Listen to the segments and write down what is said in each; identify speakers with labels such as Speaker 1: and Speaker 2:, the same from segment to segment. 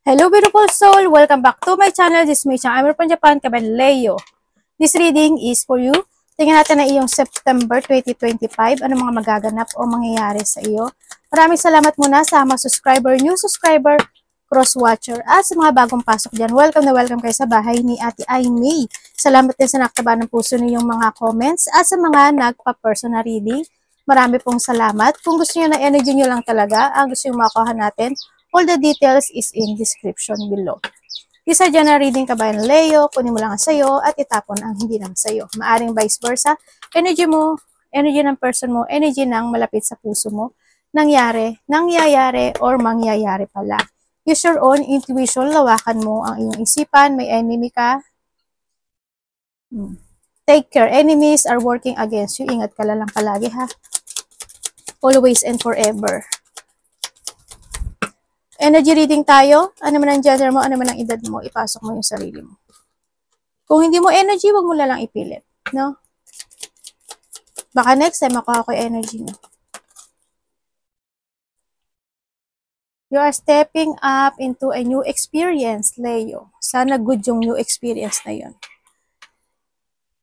Speaker 1: Hello beautiful soul! Welcome back to my channel. This is Mei-chan. I'm from Japan, Kaben Leo. This reading is for you. Tingnan natin na iyong September 2025. Ano mga magaganap o mangyayari sa iyo. Maraming salamat muna sa mga subscriber, new subscriber, cross-watcher, at sa mga bagong pasok dyan. Welcome na welcome kayo sa bahay ni Ate Aimee. Salamat din sa nakataba ng puso niyong mga comments at sa mga nagpa-personal reading. Marami pong salamat. Kung gusto niyo na energy niyo lang talaga, ang gusto niyo makuha natin, all the details is in description below. Isa dyan na reading Kabayan Leo, kunin mo lang ang sayo at itapon ang hindi lang sayo. Maaring vice versa, energy mo, energy ng person mo, energy ng malapit sa puso mo, nangyayari, or mangyayari pala. Use your own intuition, lawakan mo ang iyong isipan, may enemy ka. Take care, enemies are working against you. Ingat ka lang palagi ha. Always and forever. Energy reading tayo. Ano man ang gender mo, ano man ang edad mo, ipasok mo yung sarili mo. Kung hindi mo energy, wag mo lang ipilit. No? Baka next time makuha ko yung energy mo. You are stepping up into a new experience, Leo. Sana good yung new experience na yun.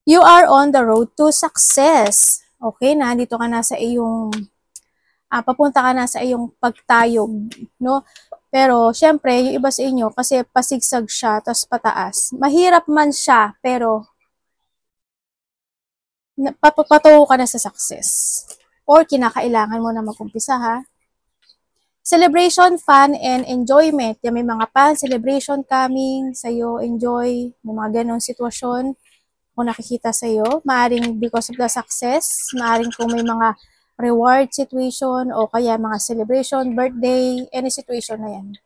Speaker 1: You are on the road to success. Okay, nandito ka na sa iyong papunta ka na sa iyong pagtayog, no? Pero, syempre, yung iba sa inyo, kasi pasigsag siya, tapos pataas. Mahirap man siya, pero patungo ka na sa success. Or kinakailangan mo na mag-umpisa, ha? Celebration, fun, and enjoyment. Yan, may mga fun, celebration coming sa'yo, enjoy, may mga ganong sitwasyon kung nakikita sa'yo. Maaring because of the success, maaring kung may mga reward situation o kaya mga celebration, birthday, any situation na yan.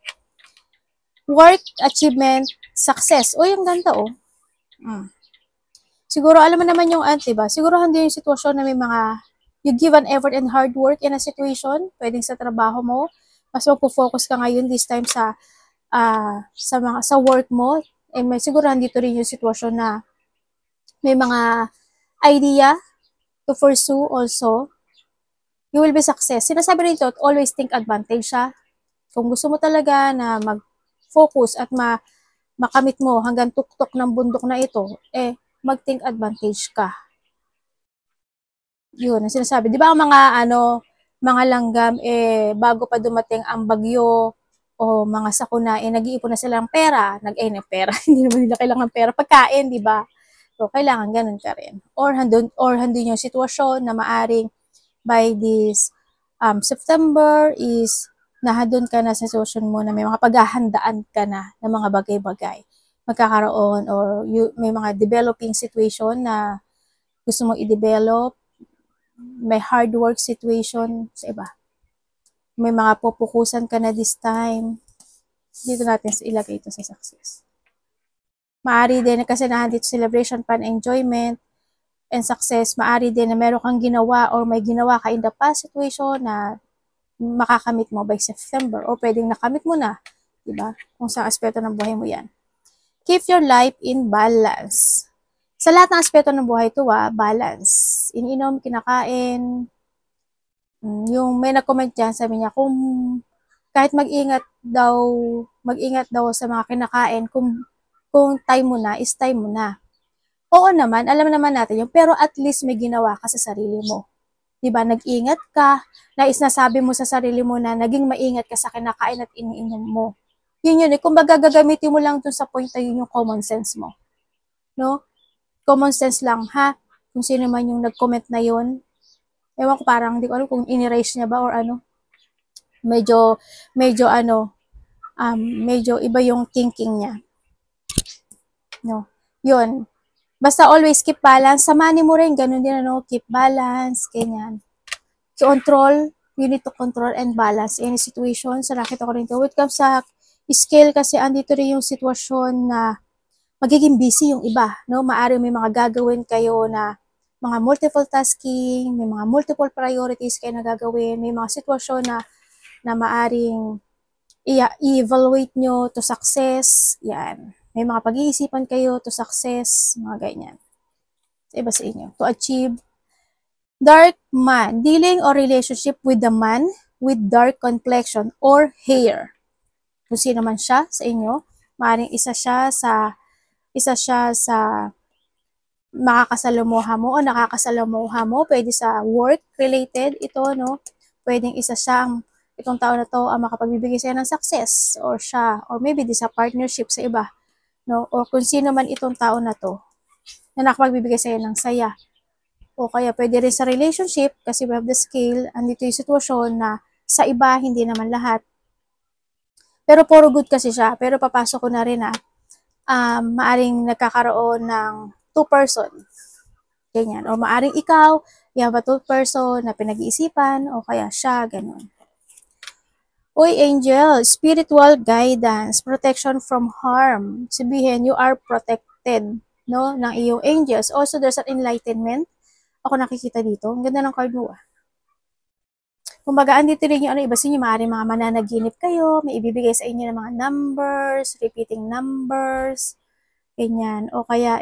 Speaker 1: Work, achievement, success. O, yung ganda o. Siguro, alam mo naman yung diba? Siguro hindi yung sitwasyon na may mga you give an effort and hard work in a situation, pwedeng sa trabaho mo, mas magpo-focus ka ngayon this time sa work mo. And may siguro dito rin yung sitwasyon na may mga idea to pursue also. You will be success. Sinasabi rito, always think advantage siya. Kung gusto mo talaga na mag-focus at makamit mo hanggang tuktok ng bundok na ito, mag-think advantage ka. Yun, ang sinasabi. Di ba ang mga langgam, bago pa dumating ang bagyo o mga sakuna, nag-iipon na sila ng pera. Ng pera. Hindi naman nila kailangan pera. Pagkain, di ba? So, kailangan ganun ka rin. Or handun yung sitwasyon na maaring by this September is nahadon ka na sa sitwasyon mo na may mga paghahandaan ka na ng mga bagay-bagay. Magkakaroon or may mga developing situation na gusto mong i-develop, may hard work situation sa iba. May mga pupukusan ka na this time. Dito natin ilagay ito sa success. Maari din kasi nandito celebration, fun, enjoyment, and success, maari din na meron kang ginawa or may ginawa ka in the past situation na makakamit mo by September or pwedeng nakamit mo na, di ba? Kung sa aspeto ng buhay mo yan. Keep your life in balance. Sa lahat ng aspeto ng buhay ito, balance. Iniinom, kinakain. Yung may nag-comment dyan, sabi niya, kung kahit mag-ingat daw sa mga kinakain, kung time mo na, is time mo na. Oo naman, alam naman natin yun, pero at least may ginawa ka sa sarili mo. Diba, nag-ingat ka, nasabi mo sa sarili mo na naging maingat ka sa kinakain at iniinom mo. Yun, kumbaga gagamitin mo lang dun sa point na yun yung common sense mo. No? Common sense lang, ha? Kung sino man yung nag-comment na yun. Ewan ko, parang, hindi ko alam kung in-erase niya ba or ano. Medyo iba yung thinking niya. No? Yun. Basta always keep balance. Sa money mo rin, ganun din, keep balance, ganyan. Control, you need to control and balance any situation. So, nakita ko rin ito. When it comes sa scale, kasi andito rin yung sitwasyon na magiging busy yung iba, no? Maaari may mga gagawin kayo na mga multiple tasking, may mga multiple priorities kayo na gagawin, may mga sitwasyon na maaring i-evaluate nyo to success, yan. May mga pag-iisipan kayo to success, mga ganyan. Sa iba sa inyo. To achieve. Dark man. Dealing or relationship with the man with dark complexion or hair. kung sino man siya sa inyo. Maaaring isa siya sa makakasalamuha mo o nakakasalamuha mo, pwede sa work related ito, no? Pwedeng isa siyang itong tao na to ang makapagbibigay sa'yo ng success, or siya, or maybe di sa partnership sa iba, no? O kung sino man itong tao na to na nakapagbibigay sa'yo ng saya. O kaya pwede rin sa relationship, kasi we have the scale, andito yung sitwasyon na sa iba, hindi naman lahat. Pero puro good kasi siya. Pero papasok ko na rin maaring nagkakaroon ng two-person. Ganyan. O maaring ikaw, you have a two-person na pinag-iisipan, o kaya siya, ganun. Uy, angel, spiritual guidance, protection from harm. Sabihin, you are protected, no, ng iyong angels. Also, there's an enlightenment. Ako nakikita dito. Ang ganda ng card mo, Kumbaga, andito rin yung iba sa inyo, maaaring mga mananaginip kayo, may ibibigay sa inyo ng mga numbers, repeating numbers, ganyan. O kaya,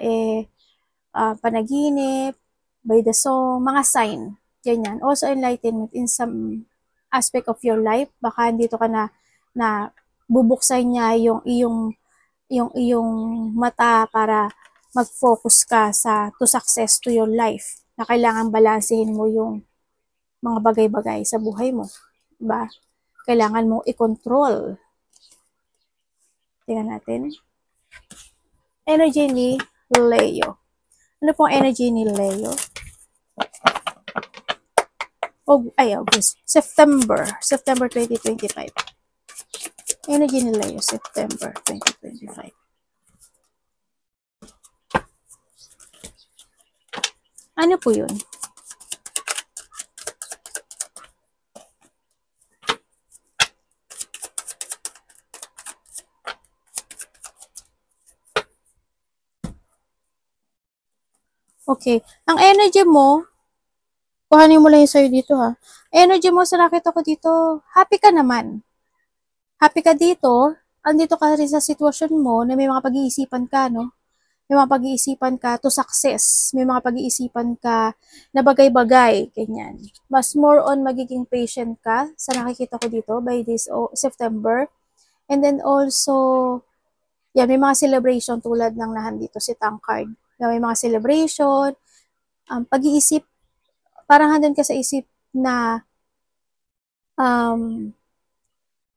Speaker 1: panaginip, by the song, mga sign, ganyan. Also, enlightenment in some aspect of your life. Baka andito ka na bubuksan niya yung iyong mata para mag-focus ka to success to your life, na kailangan balansehin mo yung mga bagay-bagay sa buhay mo. Diba? Kailangan mo i-control. Tingnan natin. Energy ni Leo. Ano pong energy ni Leo? August. September 2025. Energy ni Leo, September 2025. Ano po yun? Okay. Ang energy mo, kuhanin mo lang yung sa'yo dito ha. Energy mo, sa nakita ko dito, happy ka naman. Happy ka dito, andito ka rin sa sitwasyon mo na may mga pag-iisipan ka, no? May mga pag-iisipan ka to success. May mga pag-iisipan ka na bagay-bagay, ganyan. Mas more on magiging patient ka sa nakikita ko dito by this September. And then also, may mga celebration tulad ng nahandito si Tankard. May mga celebration, pag-iisip, parang handun ka sa isip na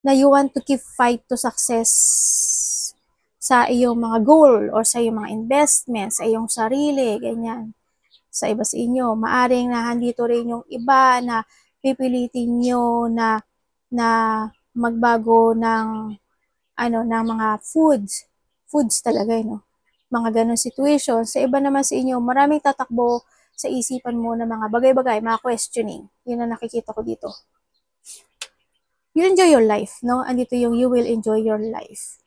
Speaker 1: you want to keep fight to success sa iyong mga goal or sa iyong mga investments, sa iyong sarili, ganyan. Sa iba sa inyo, maaring na handito rin yung iba na pipilitin nyo na magbago ng mga foods talaga, no? Mga ganun situation. Sa iba naman sa inyo, maraming tatakbo sa isipan mo na mga bagay-bagay, mga questioning. Yun ang nakikita ko dito. You enjoy your life, no? Andito yung you will enjoy your life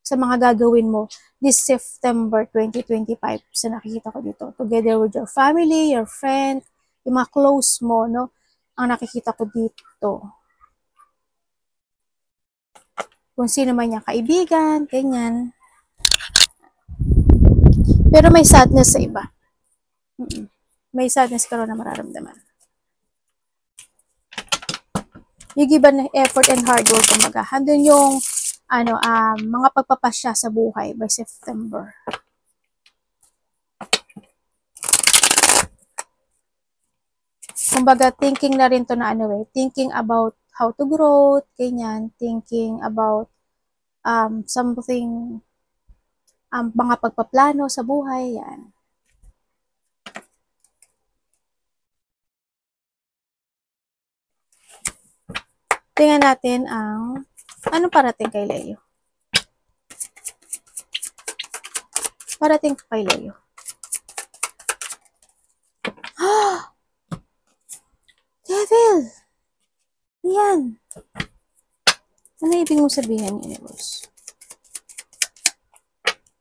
Speaker 1: sa mga gagawin mo this September 2025 sa nakikita ko dito. Together with your family, your friend, yung mga close mo, no? Ang nakikita ko dito. Kung sino man niya kaibigan, ganyan. Pero may sadness sa iba. May sadness ka rin na mararamdaman. You give an effort and hard work, kumaga. Handun yung mga pagpapasya sa buhay by September. Kumbaga, thinking na rin to na thinking about how to grow, ganyan, thinking about something, mga pagpaplano sa buhay, yan. Tingnan natin ano parating kay Leo. Parating kay Leo. Devil! Yan. Ano ibig mo sabihin, universe?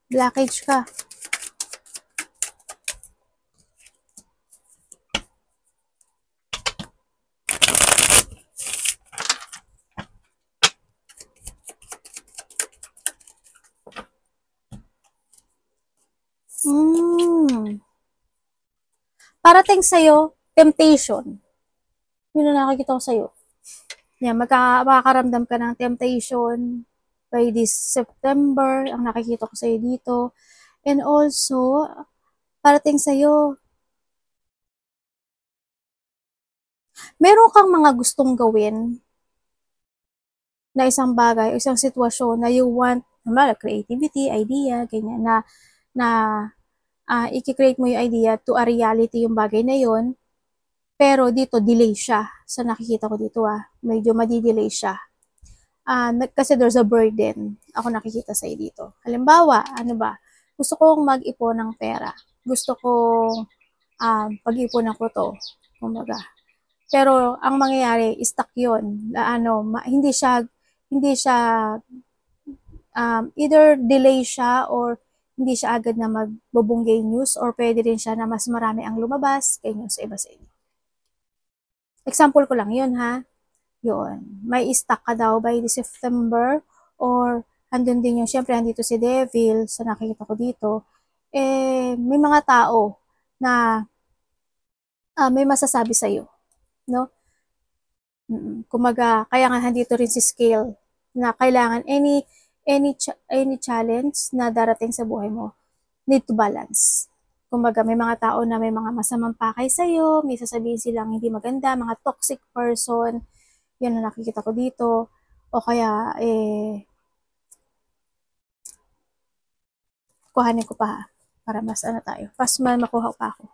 Speaker 1: Blockage ka. Parating sa'yo, temptation. Yun na nakikita ko sa'yo. Yan, makakaramdam ka ng temptation. by this September, ang nakikita ko sa'yo dito. And also, parating sa'yo, meron kang mga gustong gawin na isang bagay, isang sitwasyon na you want, naman, creativity, idea, ganyan, na i-create mo yung idea to a reality yung bagay na yon, pero dito, delay siya. Sa nakikita ko dito, medyo madi-delay siya. Kasi there's a burden. Ako nakikita sa'yo dito. Halimbawa, ano ba? Gusto kong mag-ipon ng pera. Gusto kong pag-iponan ko to. Kumbaga. Pero ang mangyayari, stuck yun. Hindi siya either delay siya or hindi siya agad na magbubunggay news, or pwede rin siya na mas marami ang lumabas, ganyan sa iba sa inyo. Example ko lang yun, ha? Yun. May stuck ka daw by the September, or andun din yung, syempre, andito si Devil, sa nakikita ko dito, may mga tao na may masasabi sa'yo, no? Kumaga, kaya nga andito rin si Scale, na kailangan any challenge na darating sa buhay mo, need to balance. Kumbaga, may mga tao na may mga masamang pakay sa'yo, may sasabihin silang hindi maganda, mga toxic person, yan na nakikita ko dito. O kaya, kuhanin ko pa, para mas tayo. Pas makuha pa ako.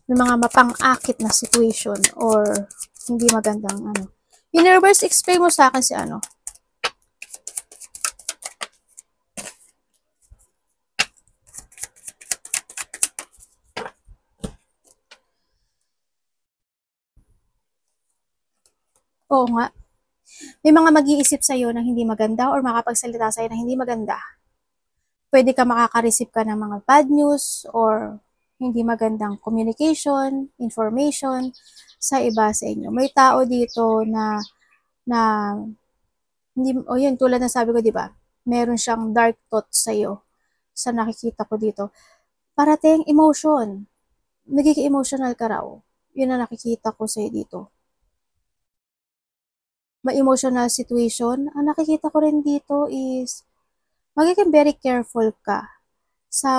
Speaker 1: May mga mapang-akit na situation or hindi magandang Universe, explain mo sa akin si Oo nga. May mga mag-iisip sa'yo ng hindi maganda or makapagsalita sa'yo ng hindi maganda. Pwede ka makaka-receive ka ng mga bad news or hindi magandang communication, information sa iba sa inyo. May tao dito na hindi, yun, tulad ng sabi ko, di ba? Meron siyang dark thoughts sa'yo sa nakikita ko dito. Parating emotion. Nagiging emotional ka raw. Yun ang nakikita ko sa'yo dito. May emotional situation. Ang nakikita ko rin dito is magiging very careful ka sa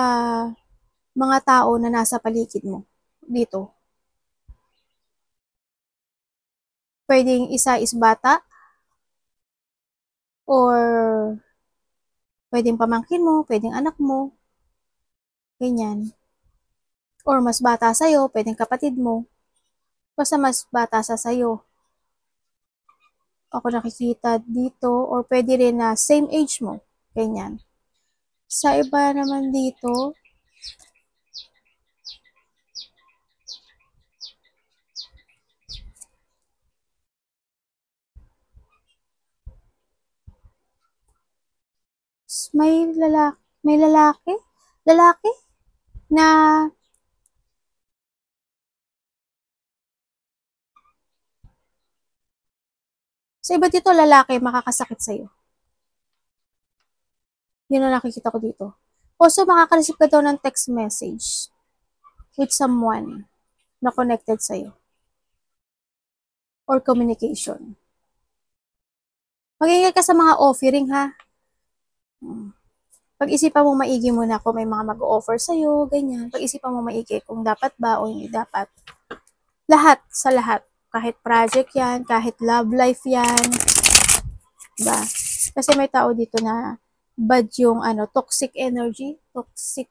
Speaker 1: mga tao na nasa paligid mo dito. Pwedeng isa is bata, or pwedeng pamangkin mo, pwedeng anak mo, ganyan. Or mas bata sa'yo, pwedeng kapatid mo. Basta mas bata sa sa'yo. Ako nakikita dito, or pwede rin na same age mo, ganyan. Sa iba naman dito, may lalaki na sa iba dito, lalaki makakasakit sa'yo. Yun ang nakikita ko dito. Also, makaka-receive ka daw ng text message with someone na connected sa'yo. Or communication. Mag-ingat ka sa mga offering, ha? Pag-isipan mo maigi muna kung may mga mag-offer sa'yo, ganyan. Pag-isipan mo maigi kung dapat ba o hindi dapat. Lahat, sa lahat. Kahit project yan, kahit love life yan. Diba? Kasi may tao dito na bad yung toxic energy, toxic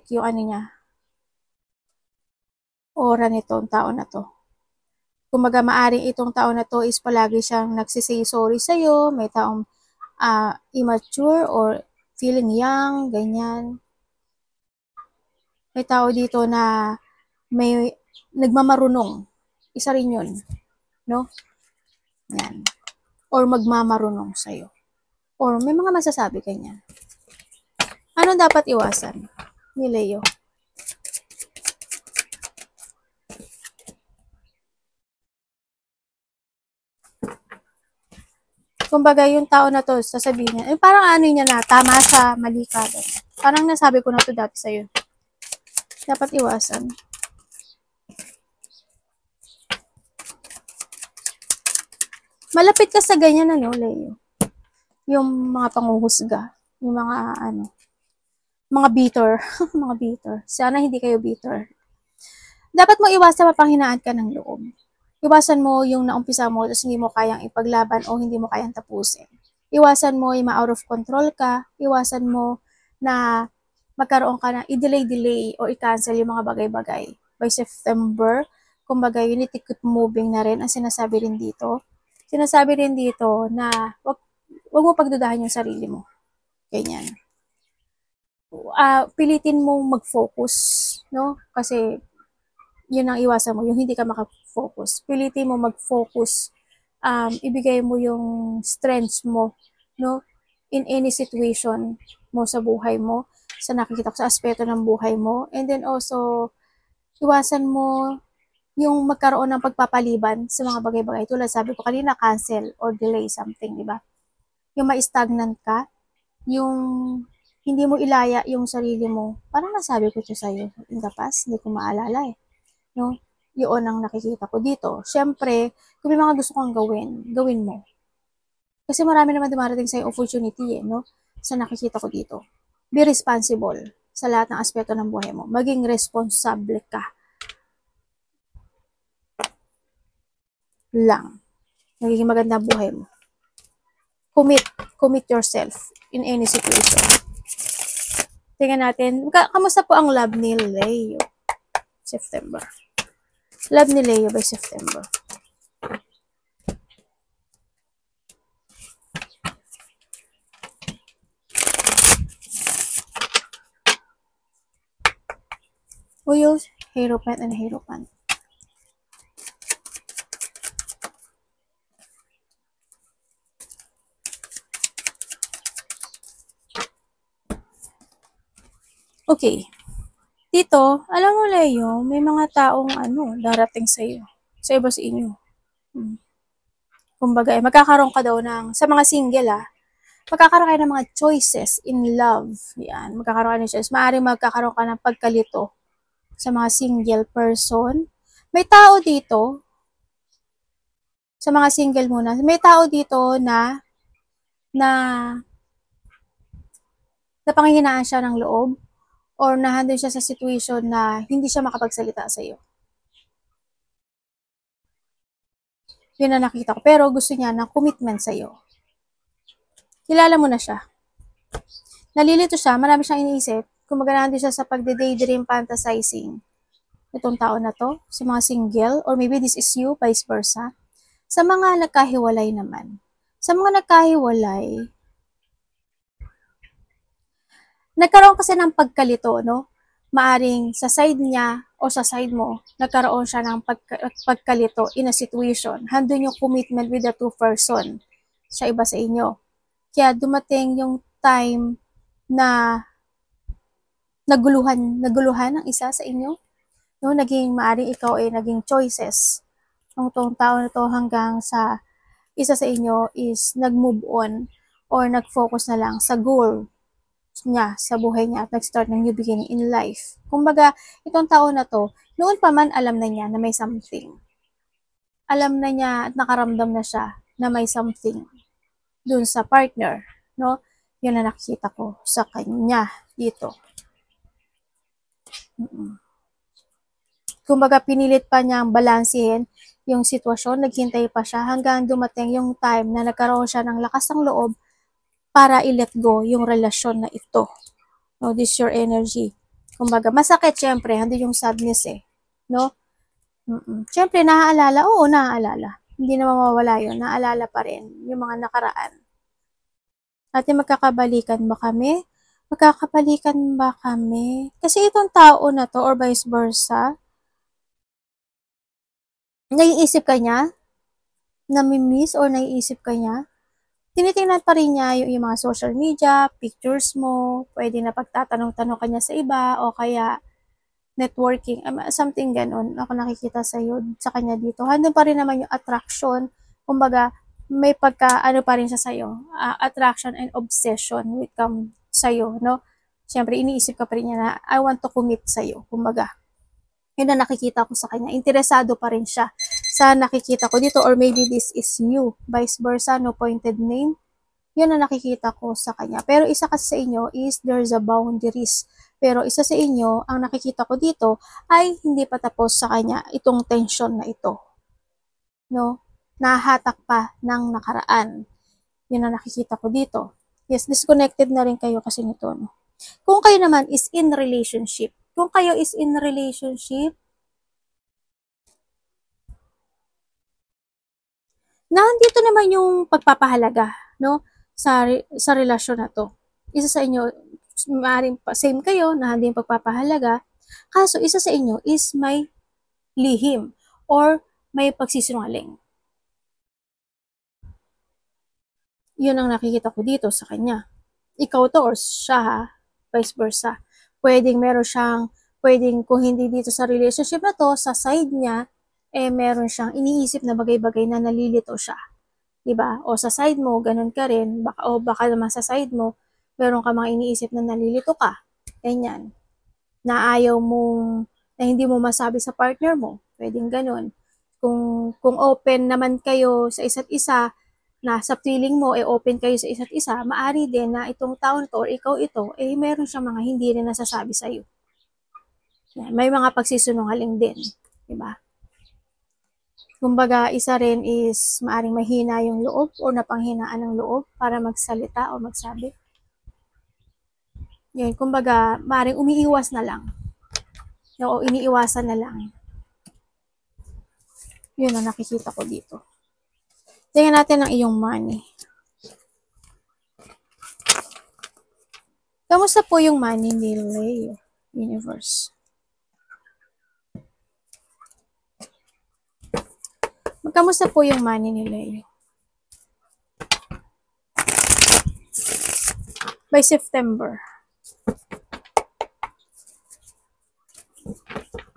Speaker 1: yung niya, aura nitong tao na to. Kumaga, maaring itong tao na to is palagi siyang nagsisay sorry sa'yo, may taong immature or feeling young, ganyan. May tao dito na may nagmamarunong. Isa rin yun. No? Yan. Or magmamarunong sa'yo. Or may mga masasabi ganyan. Ano dapat iwasan ni Leo? Kumbaga, yung tao na to, sasabihin niya, parang niya na, tama siya, mali ka. Parang nasabi ko na to dati sa'yo. Dapat iwasan. Malapit ka sa ganyan, ano, Leo. Yung mga panguhusga. Yung mga, mga bitter. Mga bitter. Sana hindi kayo bitter. Dapat mo iwasan mapanghinaan ka ng loob. Iwasan mo yung naumpisa mo tapos hindi mo kayang ipaglaban o hindi mo kayang tapusin. Iwasan mo yung ma-out of control ka. Iwasan mo na magkaroon ka na i-delay o i-cancel yung mga bagay-bagay. By September, kumbaga, you need to keep moving na rin ang sinasabi rin dito. Sinasabi rin dito na wag mo pagdudahan yung sarili mo. Ganyan. Pilitin mong mag-focus, no? Kasi yun ang iwasan mo, yung hindi ka makafocus. Pilitin mo mag-focus. Ibigay mo yung strengths mo, no? In any situation mo sa buhay mo, sa nakikita ko sa aspeto ng buhay mo. And then also, iwasan mo yung magkaroon ng pagpapaliban sa mga bagay-bagay. Tulad sabi ko kanina, cancel or delay something, di ba? Yung ma-stagnant ka, yung hindi mo ilaya yung sarili mo. Parang nasabi ko ito sa'yo in the past, hindi ko maalala eh. No? Yun ang nakikita ko dito. Siyempre, kung may mga gusto kang gawin mo. Kasi marami naman dumarating sa'yo opportunity no? Sa nakikita ko dito. Be responsible sa lahat ng aspeto ng buhay mo. Maging responsable ka. Lang. Nagiging maganda buhay mo. Commit yourself in any situation. Tingnan natin, kamusta po ang love ni Leo? September. Love ni Leo by September. Wheels, Hierophant, and Hierophant. Okay. Dito, alam mo Leo, may mga taong darating sa iyo. Sa iba sa inyo. Kumbaga, magkakaroon ka daw sa mga single magkakaroon kayo ng mga choices in love. Yan, magkakaroon ka ng choices. Maaaring magkakaroon ka ng pagkalito sa mga single person. May tao dito, sa mga single muna, may tao dito na napanghihinaan siya ng loob or nahandun siya sa situation na hindi siya makapagsalita sa iyo. Yun na nakita ko. Pero gusto niya ng commitment sa iyo. Kilala mo na siya. Nalilito siya, marami siyang iniisip. Kumbaga nandun siya sa pagde-daydream fantasizing. Itong tao na to, sa mga single, or maybe this is you, vice versa. Sa mga nagkahiwalay naman. Sa mga nagkahiwalay, nagkaroon kasi ng pagkalito, no? Maaring sa side niya o sa side mo, nagkaroon siya ng pagkalito in a situation. Handun yung commitment with the two person sa iba sa inyo. Kaya dumating yung time na naguluhan ng isa sa inyo. No, naging maaring ikaw ay naging choices ng tong tao na to hanggang sa isa sa inyo is nag-move on or nag-focus na lang sa goal niya, sa buhay niya at nag-start ng new beginning in life. Kumbaga, itong tao na to, noon pa man alam na niya na may something. Alam na niya at nakaramdam na siya na may something dun sa partner, no? Yun na nakikita ko sa kanya dito. Kumbaga, pinilit pa niyang balansehin yung sitwasyon, naghintay pa siya hanggang dumating yung time na nagkaroon siya ng lakas ng loob para i-let go yung relasyon na ito. No, this your energy. Kumbaga, masakit syempre, hindi yung sadness no? Syempre, naaalala, oo, naaalala. Hindi na mawawala yun, naaalala pa rin yung mga nakaraan. Ate, magkakabalikan ba kami? Magkakabalikan ba kami? Kasi itong tao na to, or vice versa, naiisip ka niya, nami-miss or naiisip ka niya, tinitingnan pa rin niya yung mga social media, pictures mo, pwede na pagtatanong-tanong ka niya sa iba, o kaya networking, something ganon. Ako nakikita sa kanya dito. Handun pa rin naman yung attraction. Kumbaga, may pa rin siya sa'yo. Attraction and obsession will come sa'yo, no? Siyempre, iniisip ka pa rin niya na, I want to commit sa'yo. Kumbaga, yun na nakikita ko sa kanya. Interesado pa rin siya sa nakikita ko dito, or maybe this is you, vice versa, no pointed name. Yun ang nakikita ko sa kanya. Pero isa kasi sa inyo is there's a boundaries. Pero isa sa inyo, ang nakikita ko dito ay hindi pa tapos sa kanya itong tension na ito. No? Nahatak pa ng nakaraan. Yun ang nakikita ko dito. Yes, disconnected na rin kayo kasi nito. No? Kung kayo naman is in relationship, kung kayo is in relationship, nandito naman yung pagpapahalaga, no? Sa relasyon na to. Isa sa inyo, maaaring same kayo na hindi yung pagpapahalaga. Kaso, isa sa inyo is may lihim or may pagsisinungaling. Yun ang nakikita ko dito sa kanya. Ikaw to or siya ha, vice versa. Pwedeng meron siyang, pwedeng kung hindi dito sa relationship na to, sa side niya, meron siyang iniisip na bagay-bagay na nalilito siya. Diba? O sa side mo, ganun ka rin. Baka naman sa side mo, meron ka mga iniisip na nalilito ka. Ganyan. Na ayaw mong, na hindi mo masabi sa partner mo. Pwedeng ganun. Kung open naman kayo sa isa't isa, na sa feeling mo, open kayo sa isa't isa, maari din na itong taon to, or ikaw ito, meron siyang mga hindi rin nasasabi sa'yo. May mga pagsisunungaling din. Diba? Kumbaga, isa rin is maaring mahina yung loob o napanghinaan ng loob para magsalita o magsabi. Yan, kumbaga, maaring umiiwas na lang. O iniiwasan na lang. Yun ang nakikita ko dito. Tingnan natin ang iyong money. Kamusta po yung money ni Leo, Universe? Kamusta po yung money ni Leo? By September.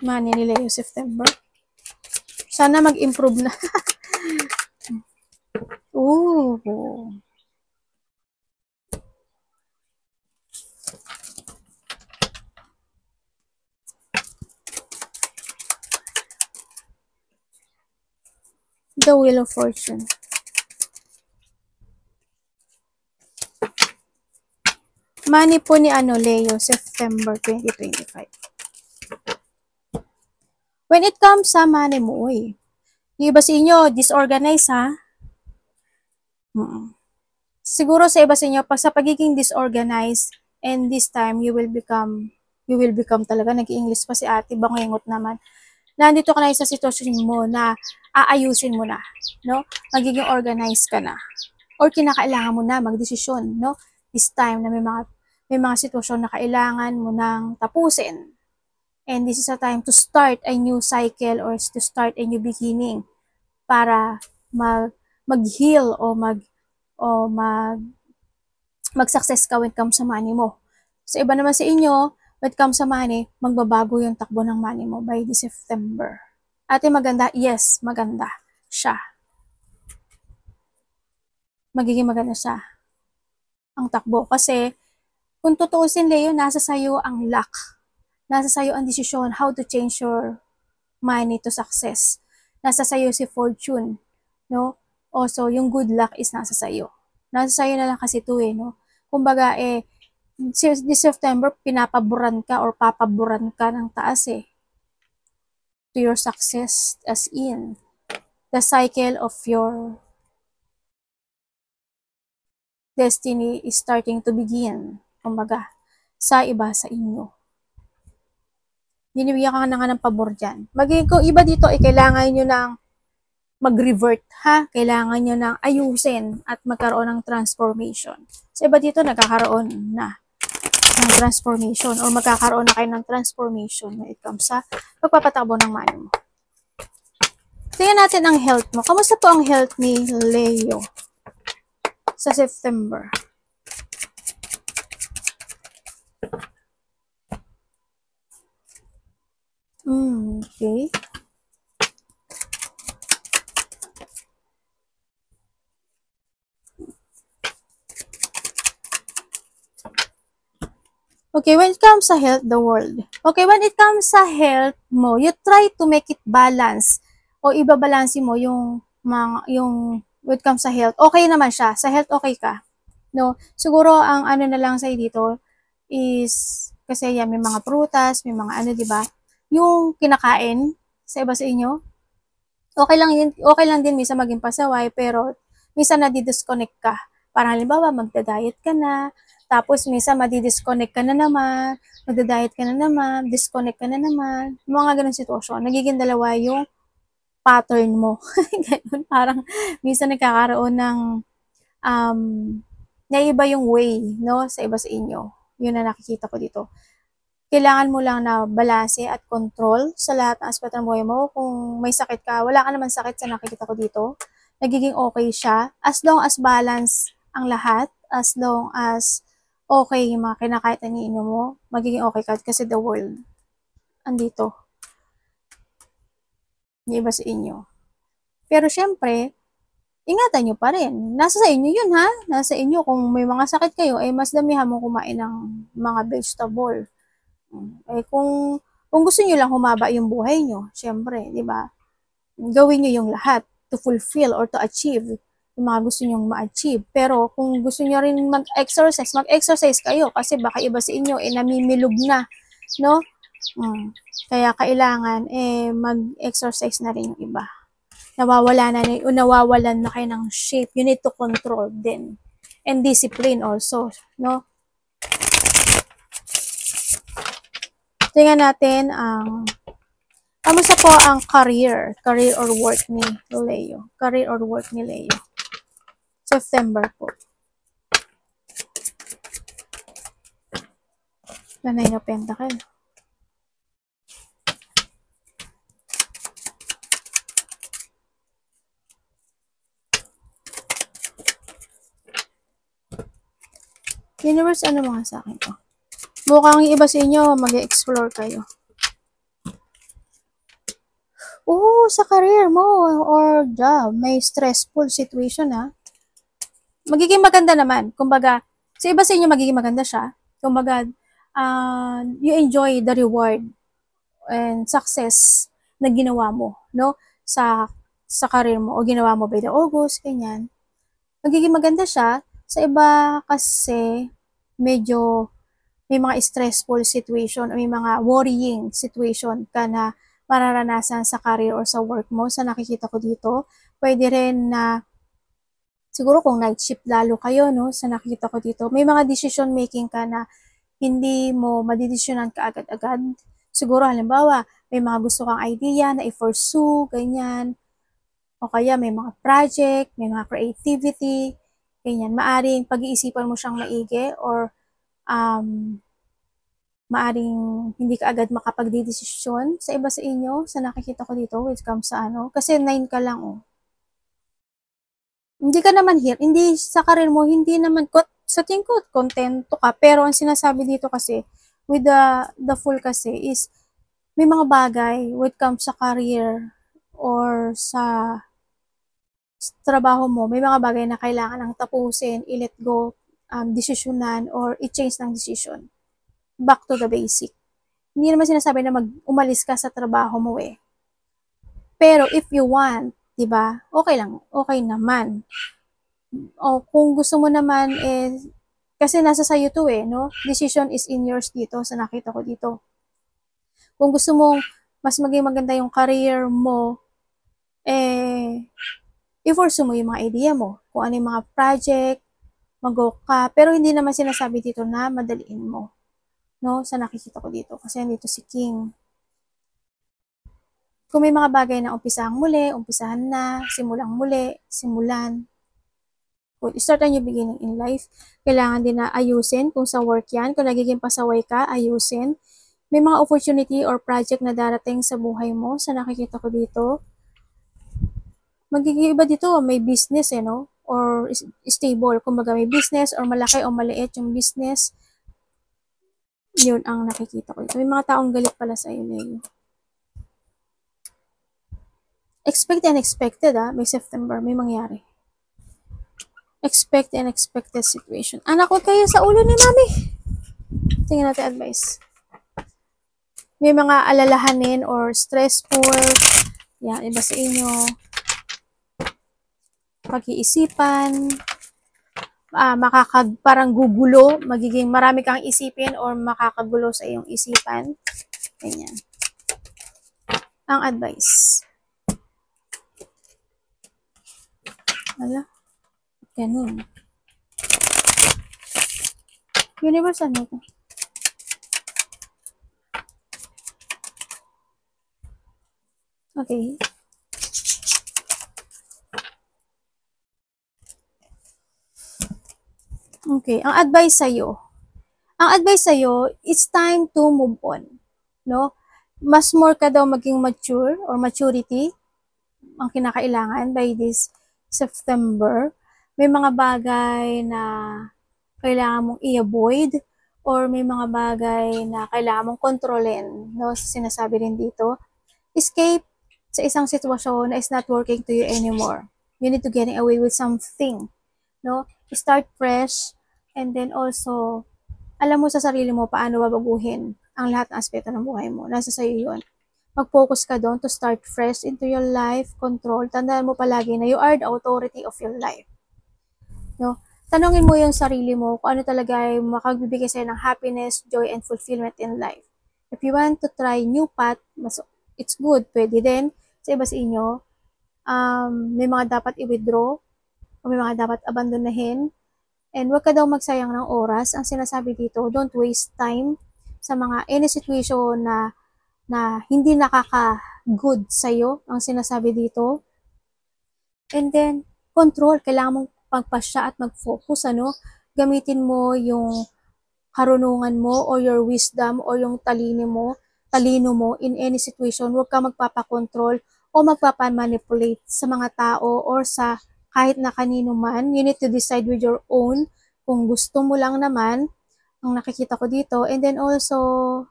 Speaker 1: Money ni Leo, September. Sana mag-improve na. Ooh. The Wheel of Fortune. Money po ni Leo, September 2025. When it comes sa money mo, yung iba sa inyo, disorganized ha? Siguro sa iba sa inyo, sa pagiging disorganized, and this time, you will become talaga, nag-i-English pa si ate, bangingot naman. Nandito ka na sa sitwasyon mo na aayusin mo na, no? Magiging organized ka na. Or kinakailangan mo na magdesisyon, no? This time na may mga sitwasyon na kailangan mo nang tapusin. And this is a time to start a new cycle or to start a new beginning para mag-heal o mag-success ka when it comes sa money mo. Sa iba naman sa inyo, when it comes sa money, magbabago yung takbo ng money mo by this September. Ate, maganda? Yes, maganda siya. Magiging maganda siya ang takbo. Kasi, kung tutuusin, Leo, nasa sayo ang luck. Nasa sayo ang desisyon how to change your money to success. Nasa sayo si fortune, no? Also, yung good luck is nasa sayo. Nasa sayo na lang kasi ito no? Kumbaga, this September, pinapaburan ka or papaburan ka ng taas to your success, as in the cycle of your destiny is starting to begin. Kumbaga, sa iba sa inyo. Binibigyan ka na nga ng pabor dyan. Magiging kung iba dito, kailangan nyo ng mag-revert, ha? Kailangan nyo ng ayusin at magkaroon ng transformation. Sa iba dito, nagkakaroon na ng transformation or magkakaroon na kayo ng transformation when it comes sa pagpapatakbo ng money mo. Tingnan natin ang health mo. Kamusta po ang health ni Leo sa September? Okay. Okay, when it comes sa health, the world. Okay, when it comes sa health mo, you try to make it balance o ibabalanse mo yung when it comes sa health. Okay naman siya. Sa health, okay ka. No? Siguro, ang ano na lang sa'yo dito is, kasi yan, may mga prutas, may mga ano, di ba? Yung kinakain sa iba sa inyo, okay lang din minsan maging pasaway, pero minsan nadi-disconnect ka. Parang halimbawa, magda-diet ka na, tapos minsan madi-disconnect ka na naman, magda-diet ka na naman, disconnect ka na naman, mga ganun sitwasyon. Nagiging dalawa yung pattern mo. Ganun, parang minsan nagkakaroon ng um, naiiba yung way, no, sa iba sa inyo. Yun na nakikita ko dito. Kailangan mo lang na balanse at control sa lahat ng aspeto ng buhay mo. Kung may sakit ka, wala ka naman sakit sa nakikita ko dito. Nagiging okay siya. As long as balance ang lahat, as long as okay yung mga kinakait na iniinom mo, magiging okay ka kasi the world andito. Yung iba sa inyo. Pero syempre, ingatan nyo pa rin. Nasa sa inyo yun ha. Nasa inyo kung may mga sakit kayo, ay mas damihan mo kumain ng mga vegetable. Eh kung gusto niyo lang humaba yung buhay niyo, syempre, 'di ba? Gawin niyo yung lahat to fulfill or to achieve yung mga gusto niyo ma-achieve. Pero kung gusto niyo rin mag-exercise kayo kasi baka iba sa inyo namimilog na, no? Kaya kailangan mag-exercise na rin yung iba. Nawawalan na kayo ng shape. You need to control din. And discipline also, no? Tingnan natin ang kamusta po ang career or work ni Leo. Career or work ni Leo. September po. Nanay na pentacle. Universe, ano mga sa akin to? Mukhang iba sa inyo, mag-explore kayo. Sa career mo or job, may stressful situation ha. Magiging maganda naman. Kumbaga, sa iba sa inyo magiging maganda siya. Kumbaga, you enjoy the reward and success na ginawa mo, no? Sa career mo o ginawa mo by the August, ganyan. Magiging maganda siya. Sa iba kasi medyo may mga stressful situation o may mga worrying situation ka na mararanasan sa career or sa work mo. Sa nakikita ko dito, pwede rin na siguro kung night shift lalo kayo, no? Sa nakikita ko dito, may mga decision making ka na hindi mo madidesisyonan ka agad-agad. Siguro halimbawa, may mga gusto kang idea na i-pursue, ganyan. O kaya may mga project, may mga creativity, ganyan. Maaring pag-iisipan mo siyang maigi or maaring hindi ka agad makapagdedesisyon sa iba sa inyo, sa nakikita ko dito, which comes sa ano, kasi 9 ka lang, oh. Hindi ka naman here, hindi sa career mo, hindi naman, sa tingin ko, kontento ka, pero ang sinasabi dito kasi, with the full kasi is, may mga bagay, when it comes sa career, or sa trabaho mo, may mga bagay na kailangan ng tapusin, i-let go, desisyonan, or i-change ng decision. Back to the basic. Hindi naman sinasabi na umalis ka sa trabaho mo eh. Pero if you want, 'di ba? Okay lang, okay naman. O kung gusto mo naman kasi nasa sayo to eh, no? Decision is in yours dito sa nakita ko dito. Kung gusto mong mas maging maganda yung career mo, i-pursue mo yung mga idea mo. Kung ano yung mga project, mag-go ka. Pero hindi naman sinasabi dito na madaliin mo. No? Sa nakikita ko dito. Kasi nandito si King. Kung may mga bagay na umpisahan na, simulan. Kung start a new beginning in life, kailangan din na ayusin kung sa work yan. Kung nagiging pasaway ka, ayusin. May mga opportunity or project na darating sa buhay mo. Sa nakikita ko dito, magiging iba dito, may business no? Or stable. Kumbaga may business or malaki o maliit yung business. Yun ang nakikita ko dito. May mga taong galit pala sa iyo, Leo. Expect and unexpected may September, may mangyari. Expect and unexpected situation. Anak, huwag kayo sa ulo ni Mami. Tingnan natin advice. May mga alalahanin or stressful Yan, iba sa inyo. Pag-iisipan, parang gugulo, magiging marami kang isipin or makakagulo sa iyong isipan. Ganyan. Ang advice. Wala. Ganun. Universal mo ito. Okay. Okay. Ang advice sa'yo, it's time to move on. No? Mas more ka daw maging mature or maturity ang kinakailangan by this September. May mga bagay na kailangan mong i-avoid or may mga bagay na kailangan mong kontrolin, no? Sinasabi rin dito, escape sa isang sitwasyon na is not working to you anymore. You need to get away with something, no? Start fresh, and then also, alam mo sa sarili mo paano babaguhin ang lahat ng aspeto ng buhay mo. Nasa sa'yo yun. Mag-focus ka doon to start fresh into your life, control. Tandaan mo palagi na you are the authority of your life. No? Tanungin mo yung sarili mo kung ano talaga ay makagbibigay sa'yo ng happiness, joy, and fulfillment in life. If you want to try new path, it's good. Pwede din sa iba sa inyo. May mga dapat i-withdraw o may mga dapat abandonahin. And huwag ka daw magsayang ng oras. Ang sinasabi dito, don't waste time sa mga any situation na hindi nakaka-good sa'yo. Ang sinasabi dito. And then, control. Kailangan mong magpasya at mag-focus, ano? Gamitin mo yung karunungan mo or your wisdom or yung talino mo in any situation. Huwag ka magpapakontrol o magpapamanipulate sa mga tao or sa kahit na kanino man. You need to decide with your own kung gusto mo lang naman ang nakikita ko dito. And then also,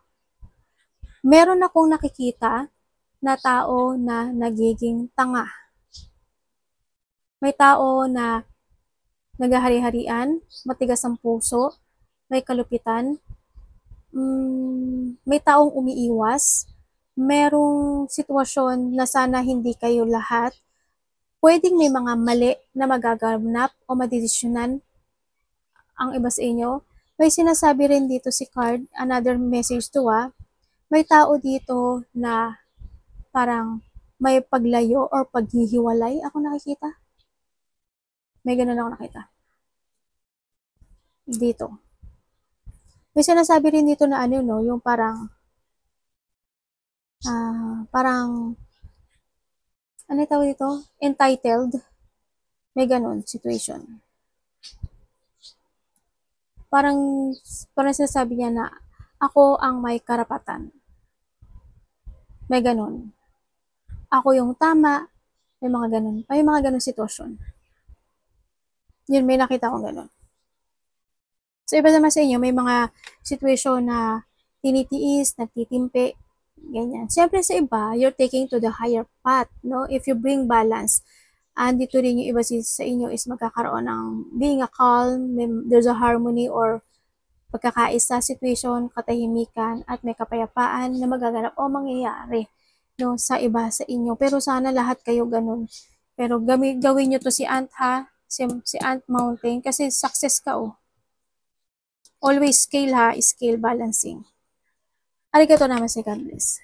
Speaker 1: meron akong nakikita na tao na nagiging tanga. May tao na naghahari-harian, matigas ang puso, may kalupitan, may taong umiiwas, merong sitwasyon na sana hindi kayo lahat, pwedeng may mga mali na magaganap o madidesisyonan ang iba sa inyo. May sinasabi rin dito si card, another message to may tao dito na parang may paglayo or paghihiwalay ako nakikita. May ganun ako nakita. Dito. May sinasabi rin dito na ano, no, yung parang ano tawag dito? Entitled. May ganun situation. Parang sinasabi niya na ako ang may karapatan. May ganun. Ako yung tama. May mga ganun. May mga ganun sitwasyon. Yun, may nakita akong ganun. So, iba naman sa inyo, may mga situation na tinitiis, nagtitimpi, ganyan. Siyempre sa iba, you're taking to the higher path, no? If you bring balance, andito rin yung iba sa inyo is magkakaroon ng being a calm, there's a harmony or pagkakaisa situation, katahimikan, at may kapayapaan na magaganap o mangyayari, no, sa iba sa inyo. Pero sana lahat kayo ganun. Pero gawin nyo to si Ant ha, si Ant Mountain, kasi success ka Always scale ha, scale balancing. Arigato namaste, God bless.